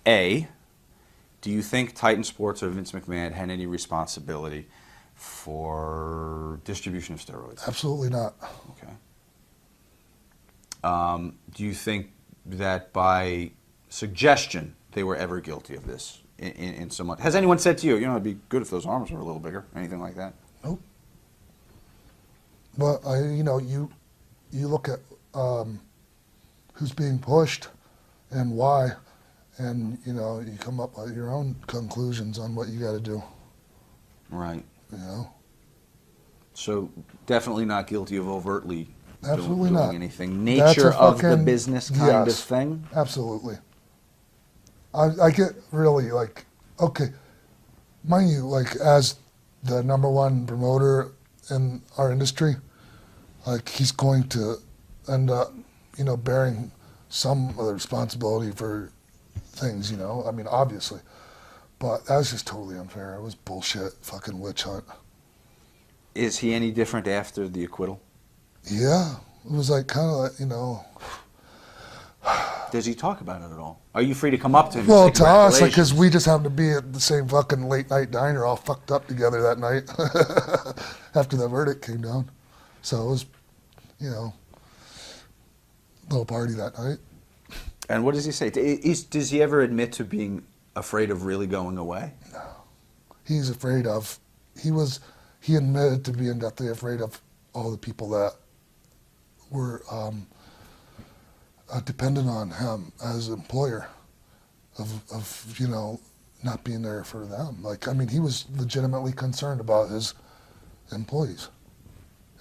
A, do you think Titan Sports or Vince McMahon had any responsibility for distribution of steroids? Absolutely not. Okay. Do you think that by suggestion they were ever guilty of this in some way? Has anyone said to you, it'd be good if those arms were a little bigger, anything like that? Nope. But you look at who's being pushed and why, and you come up with your own conclusions on what you got to do. Right. So definitely not guilty of overtly doing anything. Nature of the business kind of thing? Absolutely. I get really okay, mind you, as the #1 promoter in our industry, he's going to end up, bearing some of the responsibility for things, obviously. But that was just totally unfair. It was bullshit, fucking witch hunt. Is he any different after the acquittal? Yeah, it was kind of Does he talk about it at all? Are you free to come up to him? Well, to us, because we just happened to be at the same fucking late night diner, all fucked up together that night after the verdict came down. So it was, little party that night. And what does he say? Does he ever admit to being afraid of really going away? No, he's afraid of. He admitted to being deathly afraid of all the people that were dependent on him as an employer, of not being there for them. He was legitimately concerned about his employees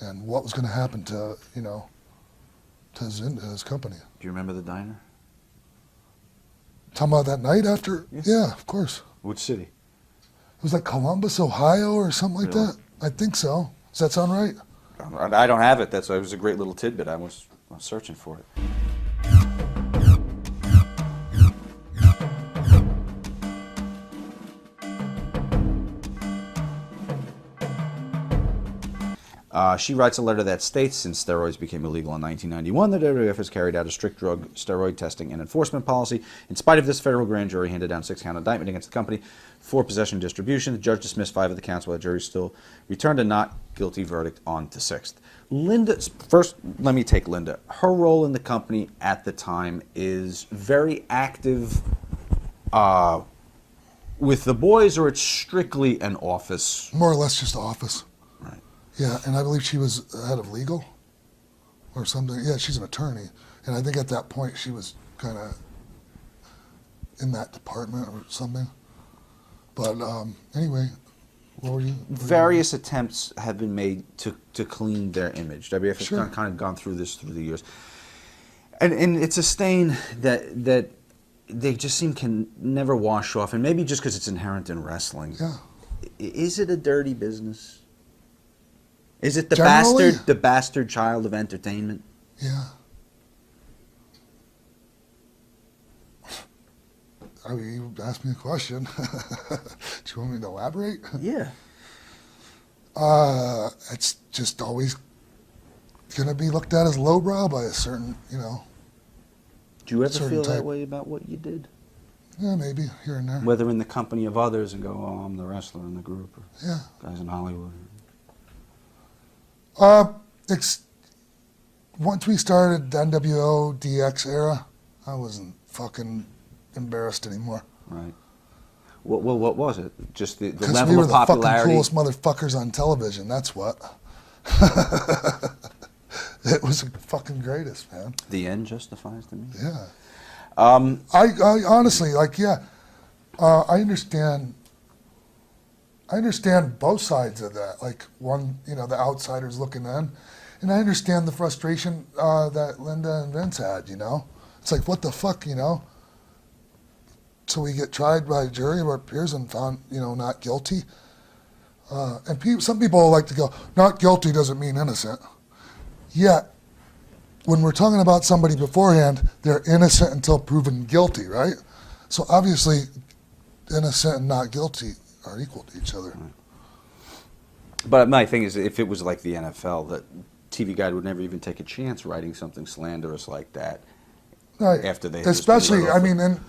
and what was going to happen to to his company. Do you remember the diner? Talking about that night after? Yes. Yeah, of course. Which city? It was Columbus, Ohio, or something like that. I think so. Does that sound right? I don't have it. It was a great little tidbit. I was searching for it. She writes a letter that states, since steroids became illegal in 1991, the WWF has carried out a strict drug steroid testing and enforcement policy. In spite of this, federal grand jury handed down 6-count indictment against the company for possession and distribution. The judge dismissed 5 of the counts, while the jury still returned a not guilty verdict on the 6th. Linda, first, let me take Linda. Her role in the company at the time is very active with the boys, or it's strictly an office? More or less just office. Right. Yeah, and I believe she was head of legal or something. Yeah, she's an attorney. And I think at that point she was kind of in that department or something. But anyway, what were you? Various attempts have been made to clean their image. WWF has kind of gone through this through the years. And it's a stain that they just can never wash off. And maybe just because it's inherent in wrestling. Yeah. Is it a dirty business? Is it Generally, the bastard child of entertainment? Yeah. I mean, you asked me a question. Do you want me to elaborate? Yeah. It's just always going to be looked at as lowbrow by a certain, Do you ever feel type. that way about what you did? Yeah, maybe here and there. Whether in the company of others and go, oh, I'm the wrestler in the group, or Yeah. guys in Hollywood. Once we started the NWO DX era, I wasn't fucking embarrassed anymore. Right. What was it? Just the Because level we were of the popularity? fucking coolest motherfuckers on television, that's what. It was the fucking greatest, man. The end justifies the means. Yeah. I honestly, I understand both sides of that. One, the outsiders looking in, and I understand the frustration that Linda and Vince had, It's like, what the fuck, So we get tried by a jury of our peers and found, not guilty. And some people like to go, not guilty doesn't mean innocent. Yet, when we're talking about somebody beforehand, they're innocent until proven guilty, right? So obviously, innocent and not guilty are equal to each other. Right. But my thing is, if it was like the NFL, the TV guide would never even take a chance writing something slanderous like that. Right. After they especially, I mean, and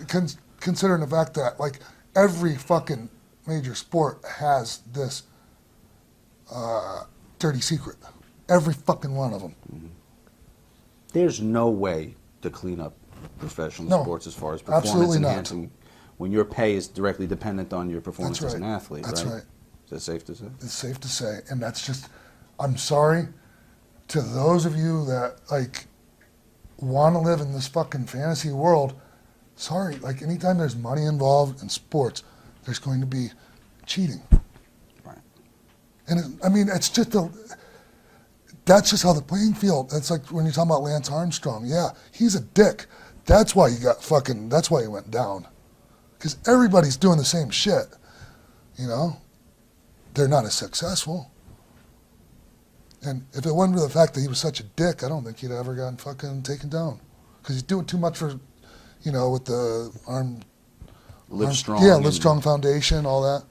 considering the fact that like every fucking major sport has this dirty secret. Every fucking one of them. There's no way to clean up professional No, sports as far as performance absolutely not. enhancing when your pay is directly dependent on your performance That's as an right. athlete. That's right? right. Is that safe to say? It's safe to say, and that's just. I'm sorry to those of you that like want to live in this fucking fantasy world. Sorry, like anytime there's money involved in sports, there's going to be cheating. Right. And I mean, it's just that's just how the playing field. It's like when you're talking about Lance Armstrong. Yeah, he's a dick. That's why he got fucking. That's why he went down. Because everybody's doing the same shit. You know, they're not as successful. And if it wasn't for the fact that he was such a dick, I don't think he'd ever gotten fucking taken down. Because he's doing too much for, you know, with the Live strong. Yeah, Live Strong Foundation, all that.